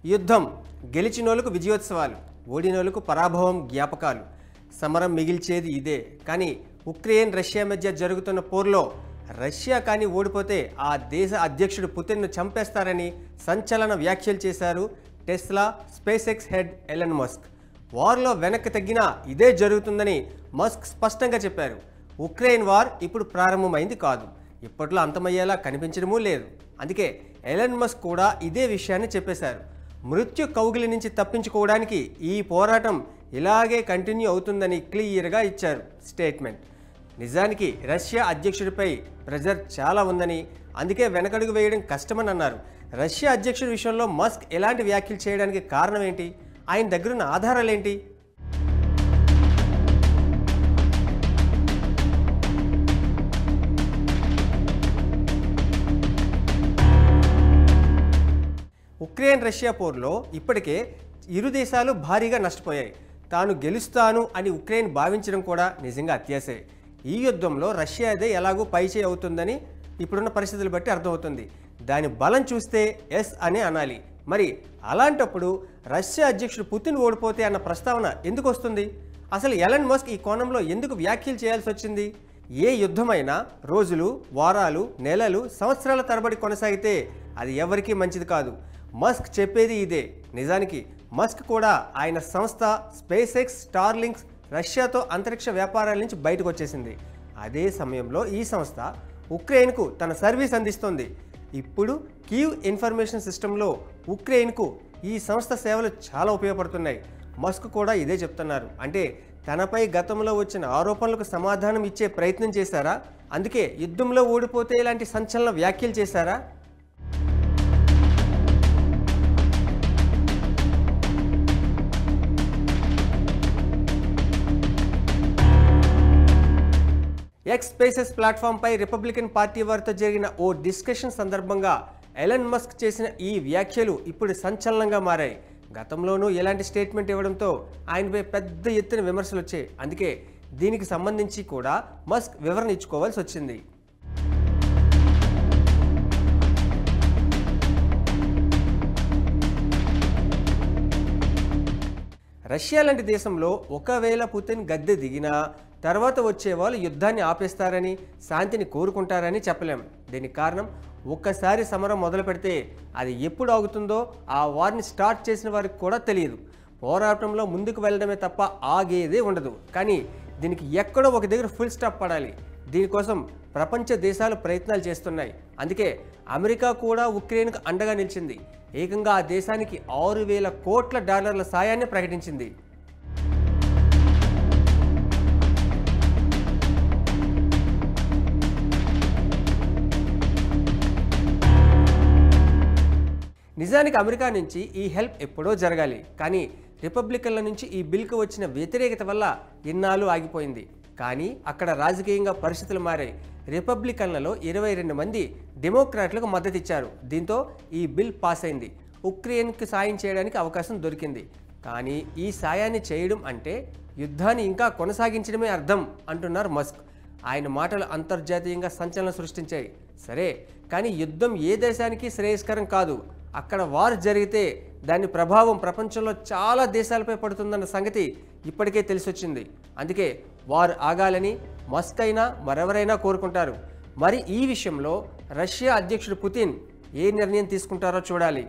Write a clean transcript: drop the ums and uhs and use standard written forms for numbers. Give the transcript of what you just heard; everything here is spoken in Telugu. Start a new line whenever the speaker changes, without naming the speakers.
యుద్ధం గెలిచినోళ్ళకు విజయోత్సవాలు, ఓడినోళ్ళకు పరాభవం జ్ఞాపకాలు. సమరం మిగిల్చేది ఇదే. కానీ ఉక్రెయిన్ రష్యా మధ్య జరుగుతున్న పోర్లో రష్యా కానీ ఓడిపోతే ఆ దేశ అధ్యక్షుడు పుతిన్ను చంపేస్తారని సంచలన వ్యాఖ్యలు చేశారు Tesla SpaceX head Elon Musk. వార్లో వెనక్కి తగ్గినా ఇదే జరుగుతుందని మస్క్ స్పష్టంగా చెప్పారు. ఉక్రెయిన్ వార్ ఇప్పుడు ప్రారంభమైంది కాదు, ఇప్పట్లో అంతమయ్యేలా కనిపించడమూ లేదు. అందుకే ఎలన్ మస్క్ కూడా ఇదే విషయాన్ని చెప్పేశారు. మృత్యు కౌగిలి నుంచి తప్పించుకోవడానికి ఈ పోరాటం ఇలాగే కంటిన్యూ అవుతుందని క్లియర్గా ఇచ్చారు స్టేట్మెంట్. నిజానికి రష్యా అధ్యక్షుడిపై ప్రెజర్ చాలా ఉందని, అందుకే వెనకడుగు వేయడం కష్టమని అన్నారు. రష్యా అధ్యక్షుడి విషయంలో మస్క్ ఎలాంటి వ్యాఖ్యలు చేయడానికి కారణం ఏంటి? ఆయన దగ్గరున్న ఆధారాలేంటి? ఉక్రెయిన్ రష్యా పోర్లో ఇప్పటికే ఇరు దేశాలు భారీగా నష్టపోయాయి. తాను గెలుస్తాను అని ఉక్రెయిన్ భావించడం కూడా నిజంగా అత్యాశే. ఈ యుద్ధంలో రష్యాదే ఎలాగో పైచేయి అవుతుందని ఇప్పుడున్న పరిస్థితులు బట్టి అర్థమవుతుంది. దాని బలం చూస్తే ఎస్ అనే అనాలి. మరి అలాంటప్పుడు రష్యా అధ్యక్షుడు పుతిన్ ఓడిపోతే అన్న ప్రస్తావన ఎందుకు వస్తుంది? అసలు ఎలన్ మస్క్ ఈ కోణంలో ఎందుకు వ్యాఖ్యలు చేయాల్సి వచ్చింది? ఏ యుద్ధమైనా రోజులు, వారాలు, నెలలు, సంవత్సరాల తరబడి కొనసాగితే అది ఎవరికీ మంచిది కాదు. మస్క్ చెప్పేది ఇదే. నిజానికి మస్క్ కూడా ఆయన సంస్థ స్పేస్ ఎక్స్ స్టార్లింక్స్ రష్యాతో అంతరిక్ష వ్యాపారాల నుంచి బయటకు వచ్చేసింది. అదే సమయంలో ఈ సంస్థ ఉక్రెయిన్కు తన సర్వీస్ అందిస్తోంది. ఇప్పుడు కీవ్ ఇన్ఫర్మేషన్ సిస్టంలో ఉక్రెయిన్కు ఈ సంస్థ సేవలు చాలా ఉపయోగపడుతున్నాయి. మస్క్ కూడా ఇదే చెప్తున్నారు. అంటే తనపై గతంలో వచ్చిన ఆరోపణలకు సమాధానం ఇచ్చే ప్రయత్నం చేశారా? అందుకే యుద్ధంలో ఓడిపోతే ఇలాంటి సంచలన వ్యాఖ్యలు చేశారా? ఎక్స్ స్పేసెస్ ప్లాట్ఫామ్పై రిపబ్లికన్ పార్టీ వారితో జరిగిన ఓ డిస్కషన్ సందర్భంగా ఎలన్ మస్క్ చేసిన ఈ వ్యాఖ్యలు ఇప్పుడు సంచలనంగా మారాయి. గతంలోనూ ఎలాంటి స్టేట్మెంట్ ఇవ్వడంతో ఆయనపై పెద్ద ఎత్తున విమర్శలు వచ్చాయి. అందుకే దీనికి సంబంధించి కూడా మస్క్ వివరణ ఇచ్చుకోవాల్సి వచ్చింది. రష్యా లాంటి దేశంలో ఒకవేళ పుతిన్ గద్దె దిగినా తర్వాత వచ్చే వాళ్ళు యుద్ధాన్ని ఆపేస్తారని, శాంతిని కోరుకుంటారని చెప్పలేం. దీనికి కారణం ఒక్కసారి సమరం మొదలు పెడితే అది ఎప్పుడు ఆగుతుందో ఆ వారిని స్టార్ట్ చేసిన వారికి కూడా తెలియదు. పోరాటంలో ముందుకు వెళ్ళడమే తప్ప ఆగేదే ఉండదు. కానీ దీనికి ఎక్కడో ఒక దగ్గర ఫుల్ స్టాప్ పడాలి. దీనికోసం ప్రపంచ దేశాలు ప్రయత్నాలు చేస్తున్నాయి. అందుకే అమెరికా కూడా ఉక్రెయిన్కు అండగా నిలిచింది. ఏకంగా ఆ దేశానికి $6,000 కోట్ల సాయాన్ని ప్రకటించింది. నిజానికి అమెరికా నుంచి ఈ హెల్ప్ ఎప్పుడో జరగాలి. కానీ రిపబ్లికన్ల నుంచి ఈ బిల్కు వచ్చిన వ్యతిరేకత వల్ల ఇన్నాళ్ళు ఆగిపోయింది. కానీ అక్కడ రాజకీయంగా పరిస్థితులు మారాయి. రిపబ్లికన్లలో 22 మంది డెమోక్రాట్లకు మద్దతు ఇచ్చారు. దీంతో ఈ బిల్ పాస్ అయింది. ఉక్రెయిన్కి సాయం చేయడానికి అవకాశం దొరికింది. కానీ ఈ సాయాన్ని చేయడం అంటే యుద్ధాన్ని ఇంకా కొనసాగించడమే అర్థం అంటున్నారు మస్క్. ఆయన మాటలు అంతర్జాతీయంగా సంచలనం సృష్టించాయి. సరే, కానీ యుద్ధం ఏ దేశానికి శ్రేయస్కరం కాదు. అక్కడ వార్ జరిగితే దాని ప్రభావం ప్రపంచంలో చాలా దేశాలపై పడుతుందన్న సంగతి ఇప్పటికే తెలిసొచ్చింది. అందుకే వార్ ఆగాలని మస్క్ అయినా మరెవరైనా కోరుకుంటారు. మరి ఈ విషయంలో రష్యా అధ్యక్షుడు పుతిన్ ఏ నిర్ణయం తీసుకుంటారో చూడాలి.